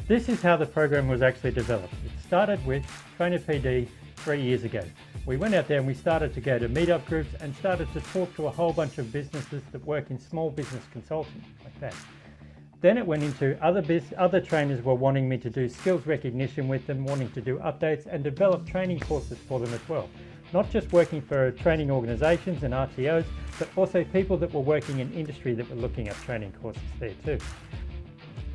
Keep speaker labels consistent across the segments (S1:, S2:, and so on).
S1: This is how the program was actually developed. It started with Trainer PD 3 years ago. We went out there and we started to go to meetup groups and started to talk to a whole bunch of businesses that work in small business consulting, like that. Then it went into other trainers were wanting me to do skills recognition with them, wanting to do updates and develop training courses for them as well. Not just working for training organisations and RTOs, but also people that were working in industry that were looking at training courses there too.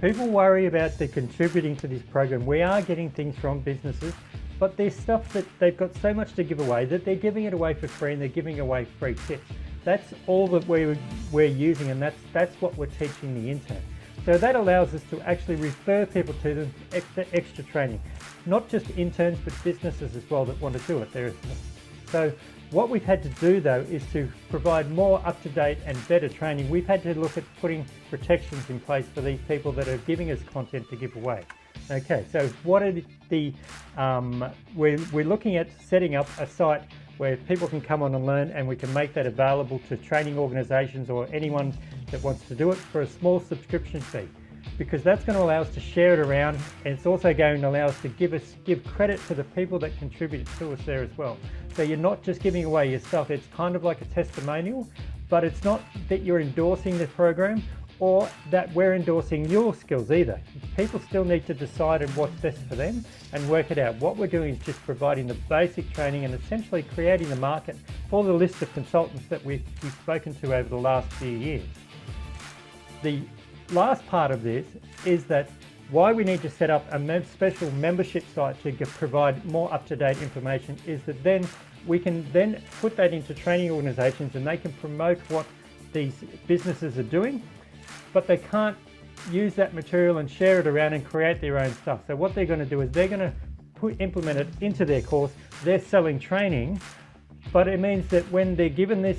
S1: People worry about the contributing to this program. We are getting things from businesses, but there's stuff that they've got so much to give away that they're giving it away for free and they're giving away free tips. That's all that we're using, and that's what we're teaching the intern. So that allows us to actually refer people to them extra training. Not just interns, but businesses as well that want to do it. So what we've had to do though is to provide more up-to-date and better training. We've had to look at putting protections in place for these people that are giving us content to give away. Okay, so what are we're looking at setting up a site where people can come on and learn, and we can make that available to training organisations or anyone that wants to do it for a small subscription fee, because that's going to allow us to share it around, and it's also going to allow us to give credit to the people that contribute to us there as well. So you're not just giving away your stuff, it's kind of like a testimonial, but it's not that you're endorsing the program or that we're endorsing your skills either. People still need to decide on what's best for them and work it out. What we're doing is just providing the basic training and essentially creating the market for the list of consultants that we've spoken to over the last few years. The last part of this is that why we need to set up a special membership site to provide more up-to-date information is that then we can then put that into training organisations and they can promote what these businesses are doing, but they can't use that material and share it around and create their own stuff. So what they're going to do is they're going to implement it into their course. They're selling training, but it means that when they're given this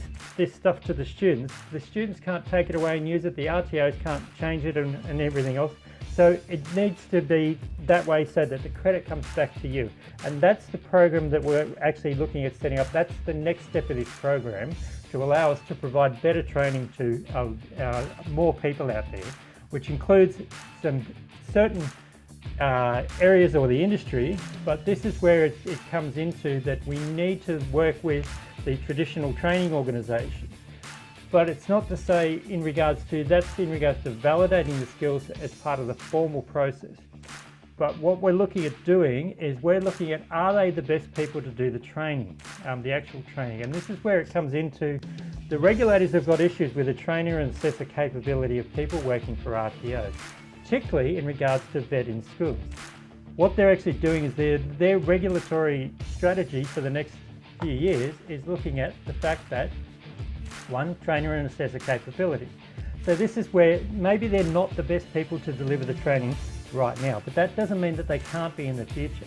S1: stuff to the students can't take it away and use it. The RTOs can't change it and everything else. So it needs to be that way so that the credit comes back to you. And that's the program that we're actually looking at setting up. That's the next step of this program, to allow us to provide better training to more people out there, which includes some certain areas or the industry, but this is where it comes into that we need to work with the traditional training organisations. But it's not to say that's in regards to validating the skills as part of the formal process. But what we're looking at doing is we're looking at, are they the best people to do the training, the actual training? And this is where it comes into the regulators have got issues with the trainer and assessor capability of people working for RTOs, particularly in regards to vet in schools. What they're actually doing is their regulatory strategy for the next few years is looking at the fact that, one, trainer and assessor capability. So this is where maybe they're not the best people to deliver the training right now, but that doesn't mean that they can't be in the future.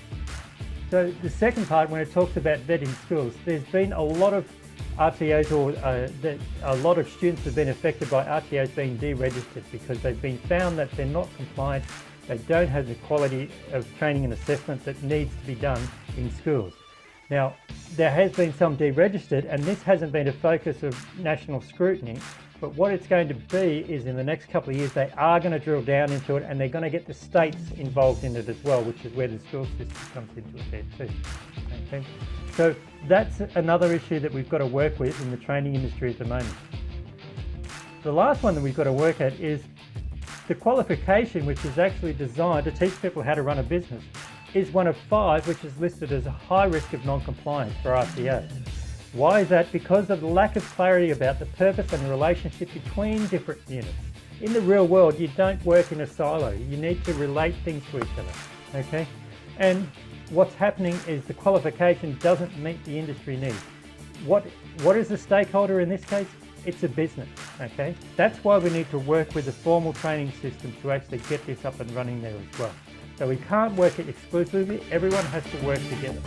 S1: So the second part, when it talks about vet in schools, there's been a lot of RTOs a lot of students have been affected by RTOs being deregistered because they've been found that they're not compliant, they don't have the quality of training and assessment that needs to be done in schools. Now, there has been some deregistered, and this hasn't been a focus of national scrutiny, but what it's going to be is in the next couple of years they are going to drill down into it, and they're going to get the states involved in it as well, which is where the school system comes into it there too. Okay? So that's another issue that we've got to work with in the training industry at the moment. The last one that we've got to work at is the qualification, which is actually designed to teach people how to run a business, is one of 5 which is listed as a high risk of non-compliance for RTOs. Why is that? Because of the lack of clarity about the purpose and the relationship between different units. In the real world, you don't work in a silo. You need to relate things to each other, okay? And what's happening is the qualification doesn't meet the industry needs. What is the stakeholder in this case? It's a business, okay? That's why we need to work with a formal training system to actually get this up and running there as well. So we can't work it exclusively, everyone has to work together.